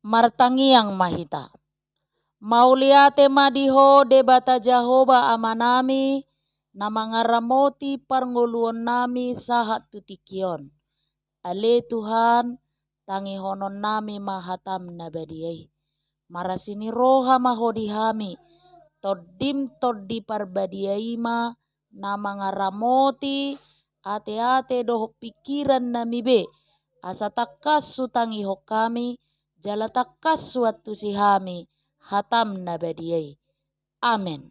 martangiang mahita. Mauliate madiho debata Jahoba amanami na mga ramoti parnguluon nami sahat tutikion. Ale Tuhan tangihonon nami mahatam na badiyay. Marasini roha mahodihami toddim toddi parbadiyay ma na mga ramoti ate-ate doho pikiran namibe asa takas sutangiho kami jala takas suatu sihami hatam na badiyay. Amen.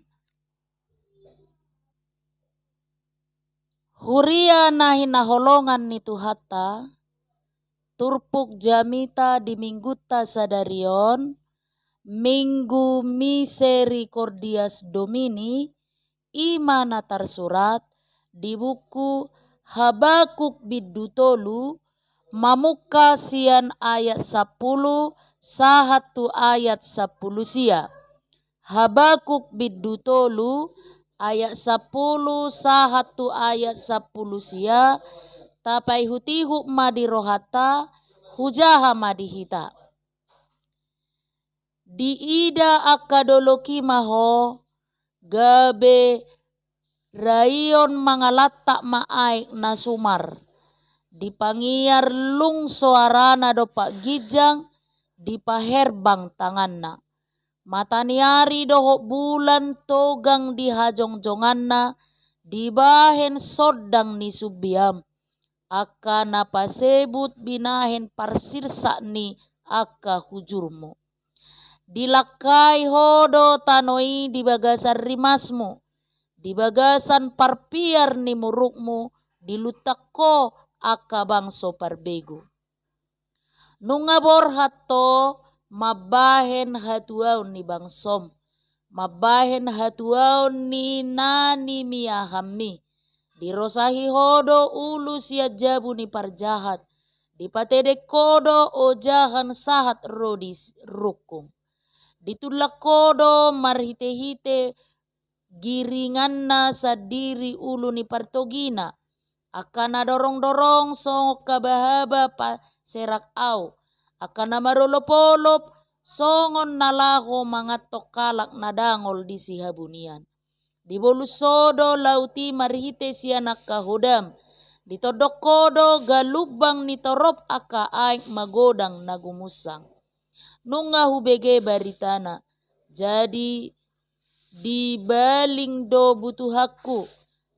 Huria na hinaholongan ni Tuhata, turpuk jamita di mingguta sadarion, Minggu Misericordias Domini, imana tersurat di buku Habakuk Bidutolu, mamuka sian ayat 10 sahatu ayat 10 sia. Habakuk Bidutolu ayat 10 sahatu ayat 10 sia. Tapai hutihu madirohata hujaha madihita. Di ida akadoloki maho gabe rayon mangalatak maaik na sumar. Di pangiar lung suarana do pak gijang di paherbang tanganna. Mataniari doho bulan togang di hajong-jonganna di bahen sodang ni subiam. Aka napasebut binahen parsirsa ni aka hujurmu. Dilakai hodo tanoi di bagasan rimasmu, di bagasan parpiar ni murukmu, dilutakko aka bangso parbegu. Nungabor hatto mabahen hatuaw ni bangsom, mabahen hatuaw ni nani miahammi, dirosahi hodo ulu sia jabu ni parjahat, dipatedek kodo o jahan sahat rodis rukung. Ditulak kodo marhite-hite giringanna sadiri ulu ni partogina. Akana dorong-dorong songok kabahaba pa serak au. Akana marolop-olop songon nalaho mangatok kalak nadangol di sihabunian. Di bolusodo lauti marhite sianak kahodam. Ditodok kodo galubang nitorop aka aik magodang nagumusang. Nunga hubege baritana, jadi dibaling do butuhakku,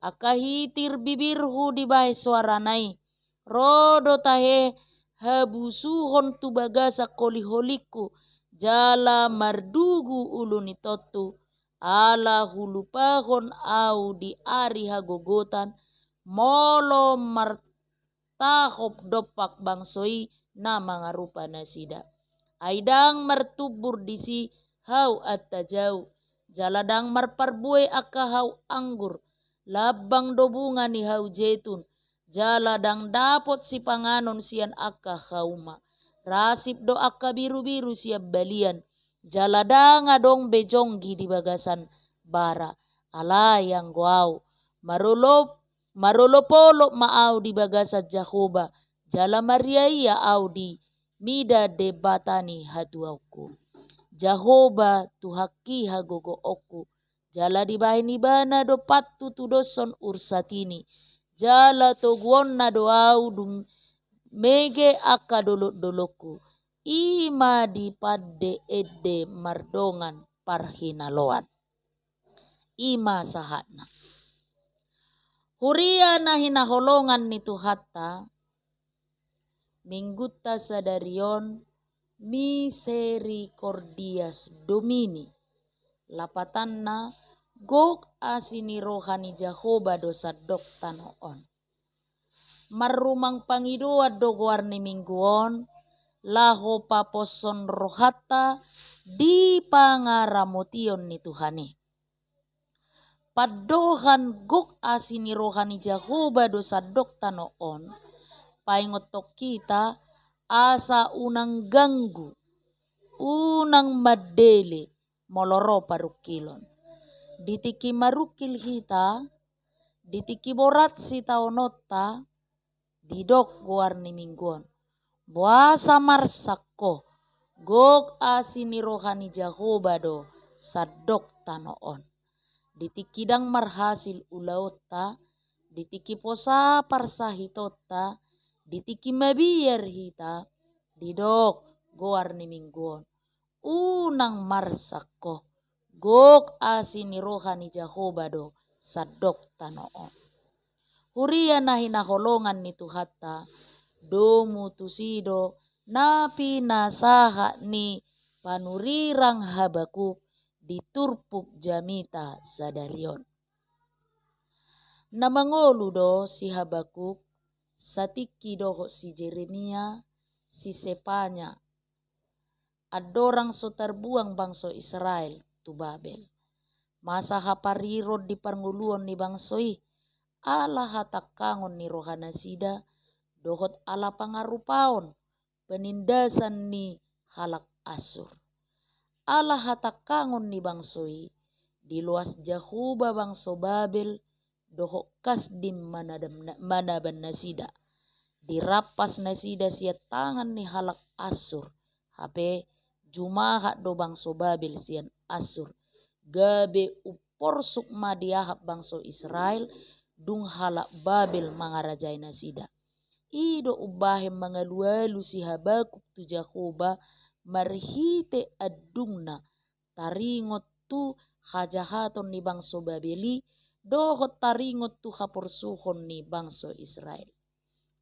akahitir bibirhu dibahe suaranai, rodo tahe habusuhon tu bagasa koliholiku, jala mardugu ulu nitotu, ala hulupahon au di ari hagogotan, molo martahop dopak bangsoi na mga rupa nasida. Aidang martubur disi hau attajau, jaladang marparbue aka hau anggur, labang do bunga ni hau jetun, jaladang dapot si panganon sian aka hauma, rasip do aka biru-biru siap balian, jaladang adong bejonggi di bagasan bara, alayang guau, marolopolop maau di bagasan Jahoba, jala mariaya au di mida debatani hatuauku. Jahoba tuhaki hagogo oku. Jala dibahini bana do patu tudoson ursatini. Jala toguon na doau dum mege aka dolok-dolokku. Ima dipadde edde mardongan parhinaloan. Ima sahatna. Huria na hinaholongan ni Tuhata, mingguta sadarion Misericordias Domini, lapatanna gok asini rohani Jahoba dosa dokta noon. Marumang pangidoa dogoar ni mingguon, laho paposon rohata di pangaramotion ni Tuhani. Padohan gok asini rohani Jahoba dosa dokta noon, paingotok kita asa unang ganggu, unang madele moloro parukilon. Ditiki marukil hita, ditiki borat si taonota, didok guar ni mingguan. Buasa marsakko, Gog asin ni rohani Jehovah do sadok tanoon. Ditikidang marhasil ulautta, ditiki posa parsahitota, ditiki mabiyar hita, didok goar ni mingguon. Unang marsako, gog asin ni rohani Jehovah do sadok tanoon. Huria na hinaholongan ni Tuhata, domu tusido na pinasaha ni panurirang Habakuk diturpuk jamita sadarion. Namangolu do si Habakuk, satiki do si Jeremia, si Sepanya, adorang so terbuang bangso Israel tu Babel. Masa haparirod di panguluan ni bangsoi, ala hatakangon ni rohana sida, dohot ala pangarupaon, penindasan ni halak Asur. Ala hatakangon ni bangsoi, diluas Jehovah bangso Babel, dohok kasdim manaban nasida. Dirapas nasida siya tangan ni halak Asur, hape jumaha do bangso Babel siyan Asur. Gabe uporsuk madiahap bangso Israel, dung halak Babel mangarajay na sida. Ido ubahem mga lualu si Habakuk tu Jehovah, marhite adungna taringot tu hajahaton ni bangso Babeli, dohot taringot tu hapursuhon ni bangso Israel.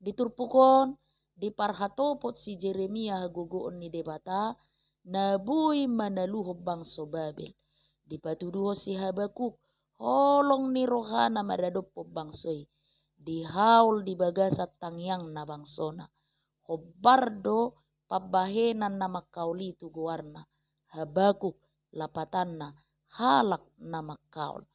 Diturpukon, diparhatopot si Jeremia hagugoon ni debata, nabuy manaluhob bangso Babel. Dipatuduho si Habakuk, holong ni rohana madadopo bangsoy. Dihaul di bagasat tangyang na bangsona. Hobardo pabahenan na makauli tu guwarna. Habakuk lapatan na halak na makaul.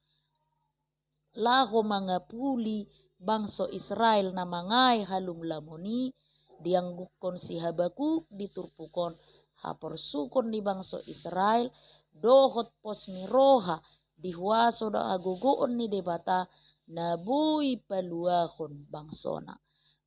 Laho mga puli bangso Israel na mangay halum lamoni, dianggukon si Habakuk diturpukon haporsukon ni bangso Israel, dohot pos ni roha dihuaso da agugoon ni debata, nabuy paluahon bangsona.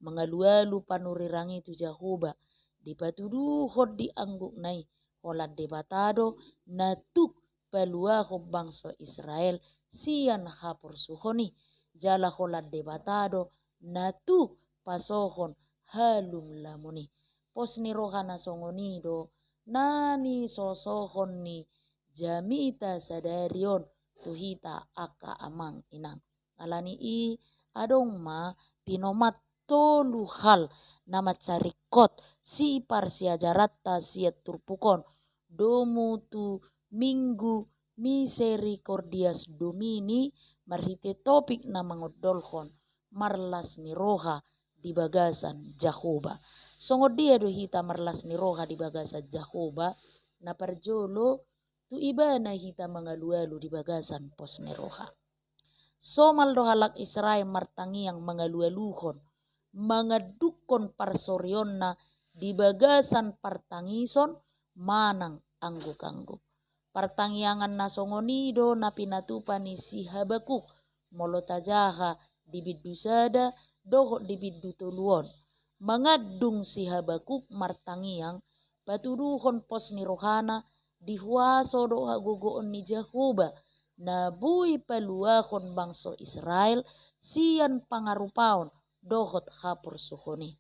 Mga lualu panurirangi tu Jehovah, dipatuduhod diangguk nai, holad debatado natuk paluahon bangso Israel, siyan hapursuhoni, jala holad debatado natuk pasohon halum lamuni. Pos ni roha nasongonido, nani sosohon ni jamita sadarion tuhita aka amang inang. Alani i adong ma pinomat tolu hal na macarikot si parsiajaratta siat turpukon domu tu minggu misericordias domini, marhite topik na mangodolhon marlas ni roha di bagasan Jehovah. Songod dia do hita marlas ni roha di bagasan Jehovah, na parjolo tu iba na hita mangalualu di bagasan pos ni roha. Somal do halak Israel martangi yang mangalualuhon, mangadukon parsoryon na di bagasan partangison manang angguk-angguk. Pertangyangan na songonido na pinatupan ni si Habakuk, molotajaha di bidusada doho di bidutuluon. Mangadung si Habakuk martangiyang patuduhon pos ni rohana dihuaso do hagugoon ni Jehovah, nabuy paluahon bangso Israel, siyan pangarupaon dohot hapursuhoni.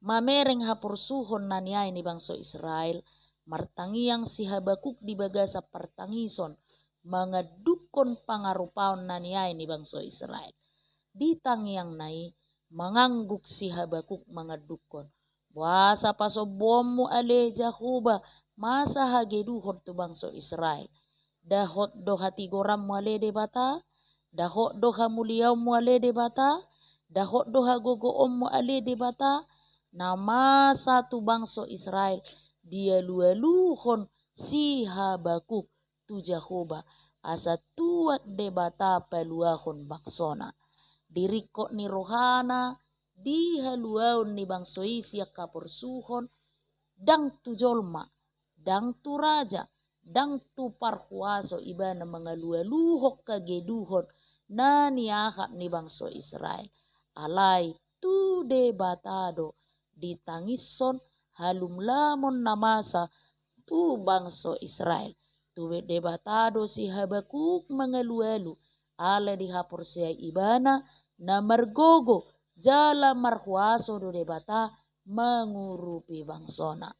Mamereng hapursuhon na niya ni bangso Israel, martangiyang si Habakuk di bagasa partangison, mga dukon pangarupaon na niya ni bangso Israel. Di tangyang nai, mangangguk si Habakuk mga dukon. Wasa pasobom mo ale Jehovah, masa hageduhon tu bangso Israel. Dahot do hatigoram mo ale debata, dahot do hamuliaw mo ale debata, dahot do hagogoom mo ale debata, na masa tu bangso Israel, dia lualuhon si Habakuk tu Jehovah, asa tuat debata paluahon bangsona. Diriko ni rohana, di haluaon ni bangso isya kapursuhon, dang tu jolma, dang tu raja, dang tu parhuaso iba na mga lualuhok kageduhon na niyahap ni bangso Israel. Alay tu debatado ditangison halum lamon namasa tu bangso Israel. Tu debatado si Habakuk mengalu-alu ala dihapur siya ibana na margogo jala marhuaso do debata mengurupi bangsona.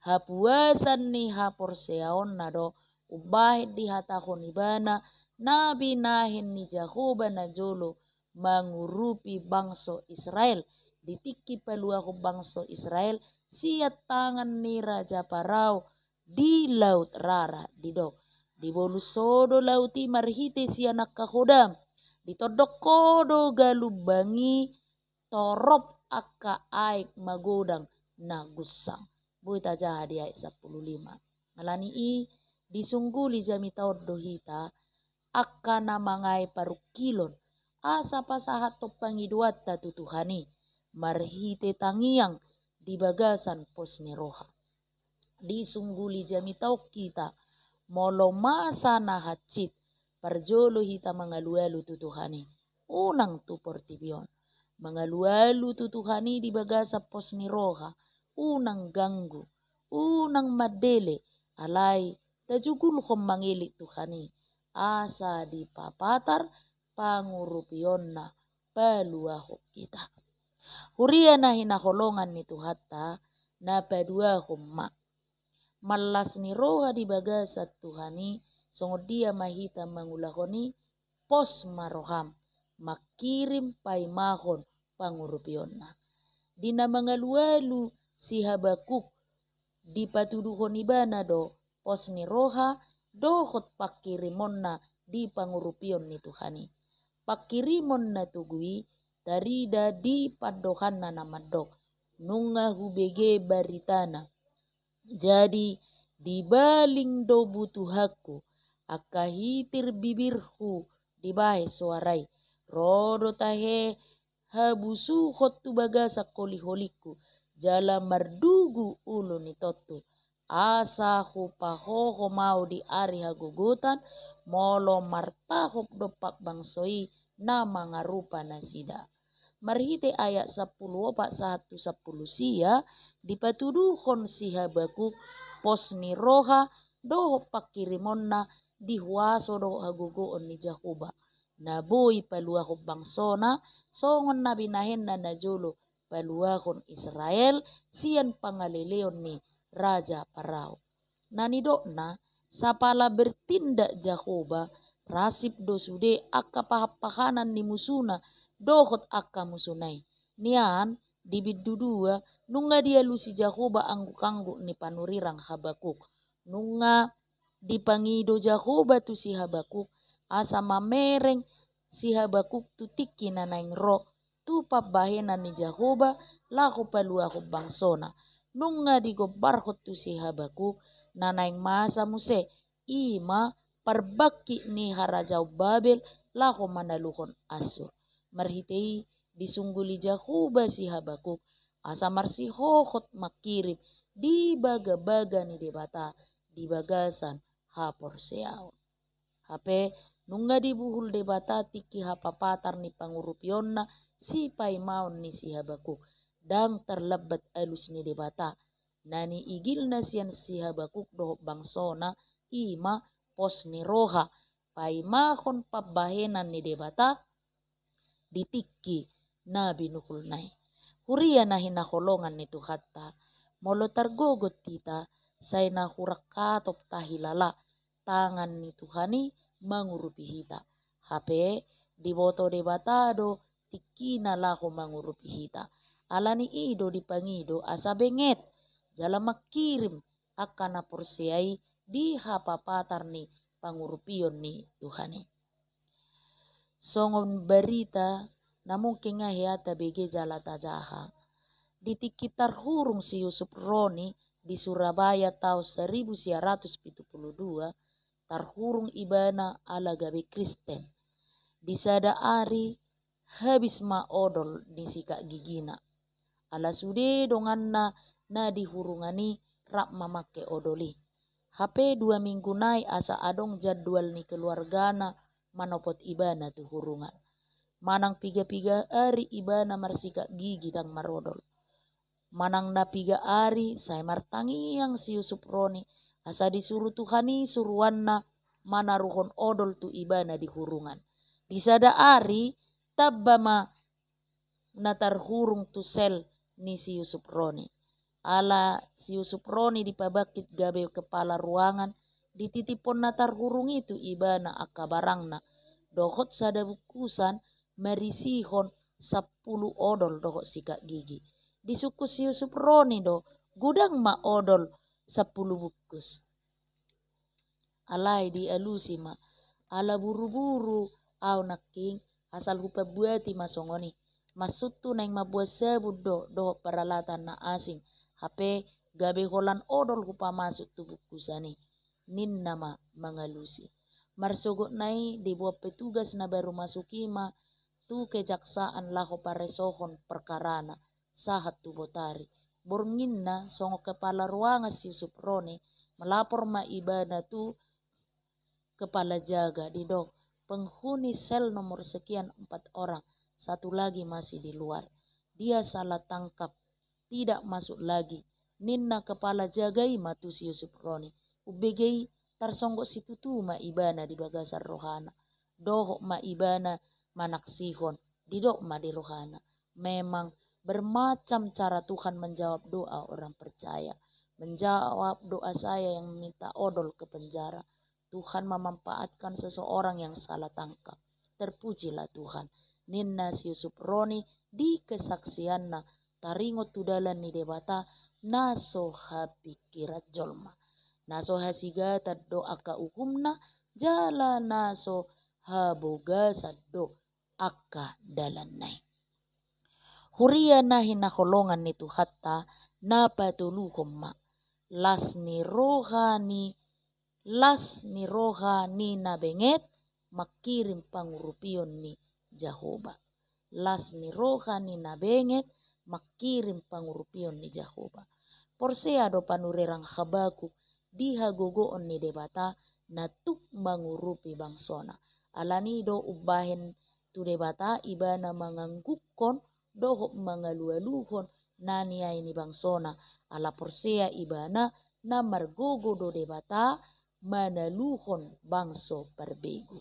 Hapuasan ni hapor seaon na do ubahit di hatakon ibana na binahin ni Jahoba na jolo mengurupi bangso Israel. Ditiki pelua ko bangso Israel siat tangan ni Raja Parao di laut Rara di do. Di bolusodo lauti marhite si anak kahodam. Ditodok kodo galubangi torop akka aik magodang na gusang. Buita jaha di ayat 15. Malani i disungguli jami taod dohita akka na mangai parukilon asa pasahat to pangiduat ta tutuhani marhite tangiang di bagasan pos meroha. Disungguli jami taok kita molo masa na hacit parjolo hita mangalualu tutuhani unang tu portibion mangalualu tutuhani di bagasa pos meroha unang ganggu unang madele alai tajugul kom mangilik tuhani asa di papatar pangurupionna paluahok kita. Huria na hinaholongan ni Tuhatta na padua humma. Malas ni roha di bagasat Tuhani songod dia mahita mangulahoni pos maroham makirim paimahon pangurupionna. Dina mangalualu si Habakuk di patuduhon ibana do pos ni roha dohot pakirimon na di pangurupion ni Tuhani. Pakirimon na tugui darida di padohan na namadok nunga hubege baritana. Jadi dibaling do butuhaku akahitir bibirhu dibahe suarai rodo tahe habusu hotu bagasa koliholiku jala mardugu ulu ni totu asa hupahoho mau di ari hagugutan molo martahop dopak bangsoi na mangarupa nasida. Marhite ayat 10 opak 1 10 sia dipatuduhon si Habakuk pos ni roha doho pakirimonna dihuaso do hagugoon ni Jahoba na boy paluaho bangsona songon na binahen na najolo paluahon Israel sian pangaleleon ni Raja Parao. Nanidok na sapala bertindak Jahoba rasip do sude akka pahapahanan ni musuna dohot akka musunai. Nian dibidudua nunga dia lusi Jahoba angguk-angguk ni panurirang Habakuk. Nunga dipangido Jahoba tu si Habakuk asa mamereng si Habakuk tu tiki na naing ro tu pabahenan ni Jahoba lako paluaho bangsona. Nunga digobarhot tu si Habakuk na naing masa muse ima parbaki ni Harajau Babel lako manaluhon Asur. Marhitei disungguli Jahoba si Habakuk asa marsi hohot makirim di baga-baga ni debata di bagasan hapor seaon. Hape nunga dibuhul debata tiki hapapatar ni pangurupionna si paimaon ni si Habakuk dang terlebat alus ni debata nani igil na sian si Habakuk doh bangsona ima pos ni roha paimahon pabahenan ni debata ditiki na binukul nai. Huria na hinaholongan ni Tuhatta molo targogot kita say na hurakatop tahilala tangan ni Tuhani mangurupi hita. Hape diboto debatado tikina laho mangurupi hita. Alani ido dipangido asa benget jala makirim akan porsiai di hapapatar ni pangurupion ni Tuhani. Songon berita na mungkin ngahiata bege jala tajaha. Ditikitar hurung si Yusuf Roni di Surabaya tahun 1972 tarhurung ibana ala gabe Kristen. Di sada ari habis ma odol di sika gigina. Ala sude donganna na dihurungani rak mamake odoli. HP 2 minggu nai asa adong jadwal ni keluargana manopot ibana tu hurungan. Manang piga-piga ari ibana marsika gigi dan marodol. manang na 3 ari say martangiang si Yusuf Roni asa disuruh Tuhani suruhan na manaruhon odol tu iba na di hurungan. Di sada ari tabba ma natarhurung tu sel ni si Yusuf Roni. Ala si Yusuf Roni dipabakit gabe kepala ruangan dititipon natarhurung itu iba na akabarang na dohot sada bukusan merisihon 10 odol dohot sikak gigi. Disuku si Yusuf Roni do gudang ma odol 10 bukus. Alai di alusi ma ala buru-buru au naking asal hupa buati masongoni. Masutu neng mabuat sebut do peralatan na asing. HP gabe holan odol hupa masuk tu bukusani. Nin nama mengalusi. Marsogot nai dibuat petugas na baru masuki ma tu kejaksaan laho paresohon perkarana sahat tu botari. Borngin na songo kepala ruangan si Yusuf Roni melapor ma ibadah tu kepala jaga di dok. Penghuni sel nomor sekian 4 orang. Satu lagi masih di luar. Dia salah tangkap. Tidak masuk lagi. Ninna kepala jagai matu si Yusuf Roni. Ubegei tarsonggok situ tu ma ibana di bagasar rohana. Dohok ma ibana manaksihon. Didok ma di rohana. Memang bermacam cara Tuhan menjawab doa orang percaya. Menjawab doa saya yang meminta odol ke penjara. Tuhan memanfaatkan seseorang yang salah tangkap. Terpujilah Tuhan. Ninna si Yusuf Roni di kesaksianna taringo tudalan ni debata naso hapikirat jolma. Naso hasigata doa ka ukumna jala naso haboga saddo akka dalanay. Huria na hinakolongan nito hatta napatuluhom ma. Las ni roha ni nabenget makirim pangurupion ni Jehovah. Las ni roha ni nabenget makirim pangurupion ni Jehovah. Porseado panurerang Habakuk dihagogoon ni debata natuk mangurupi bangsona. Alani do ubahen tu debata ibana manganggukon dohok mangalualuhon naniay ni bangsona. Ala porsea ibana na margogo do debata manaluhon bangso perbegu.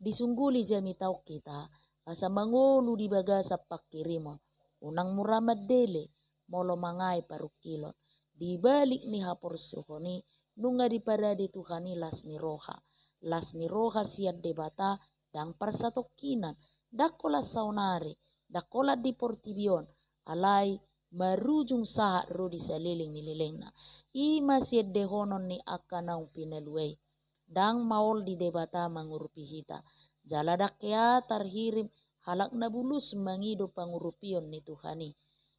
Disungguli jami tau kita asa mangolu di bagasa pakirimon. Unang muramad dele molo mangai parukilon. Di balik ni hapor suhoni nunga di paradi Tuhani las ni roha. Las ni roha siat debata dang persatokinan. Dakola saunari, dakola di portibion. Alai marujung sahat ro di saliling nililengna. Ima siat dehonon ni akanau pinaluei. Dang maol di debata mangurupi hita. Jaladak ya tarhirim halak nabulus mangido pangurupion ni Tuhani.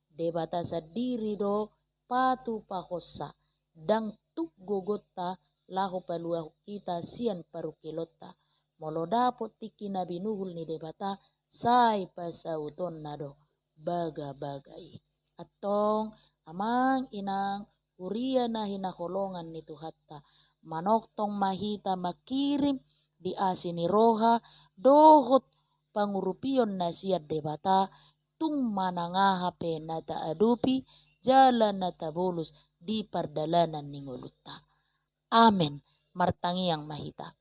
Debata sadiri do patu pahosa. Dang tuk gogota laho paluah kita sian parukilota. Molo dapot tiki nabi nuhul ni debata say pasauton nado baga-bagai. Atong amang inang huria na hinakolongan ni Tuhatta. Manoktong mahita makirim di asini roha dohot pangurupion na siat debata tung manangahape nata adupi jalan nata bolus di pardalanan ningolutta. Amen. Martangi yang mahita.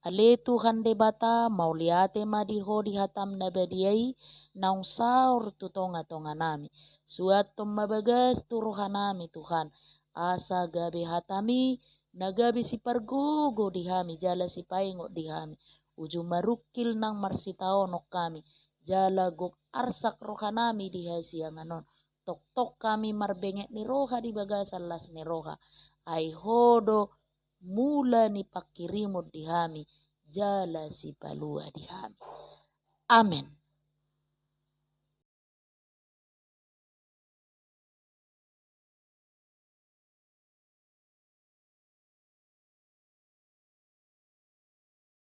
Ale Tuhan debata mauliate madiho di hatam nabadiai naung saur tutonga-tonga nami. Suatom mabagas turohanami Tuhan. Asa gabe hatami nagabe si pargogo di hami jala si paingo di hami. Ujung marukil nang marsitaonok kami. Jala gok arsak rohanami di hasianganon. Tok-tok kami marbengek ni roha di bagasan las ni roha. Ai hodo mula ni pakirimot di hami. Jala si palua di hami. Amen.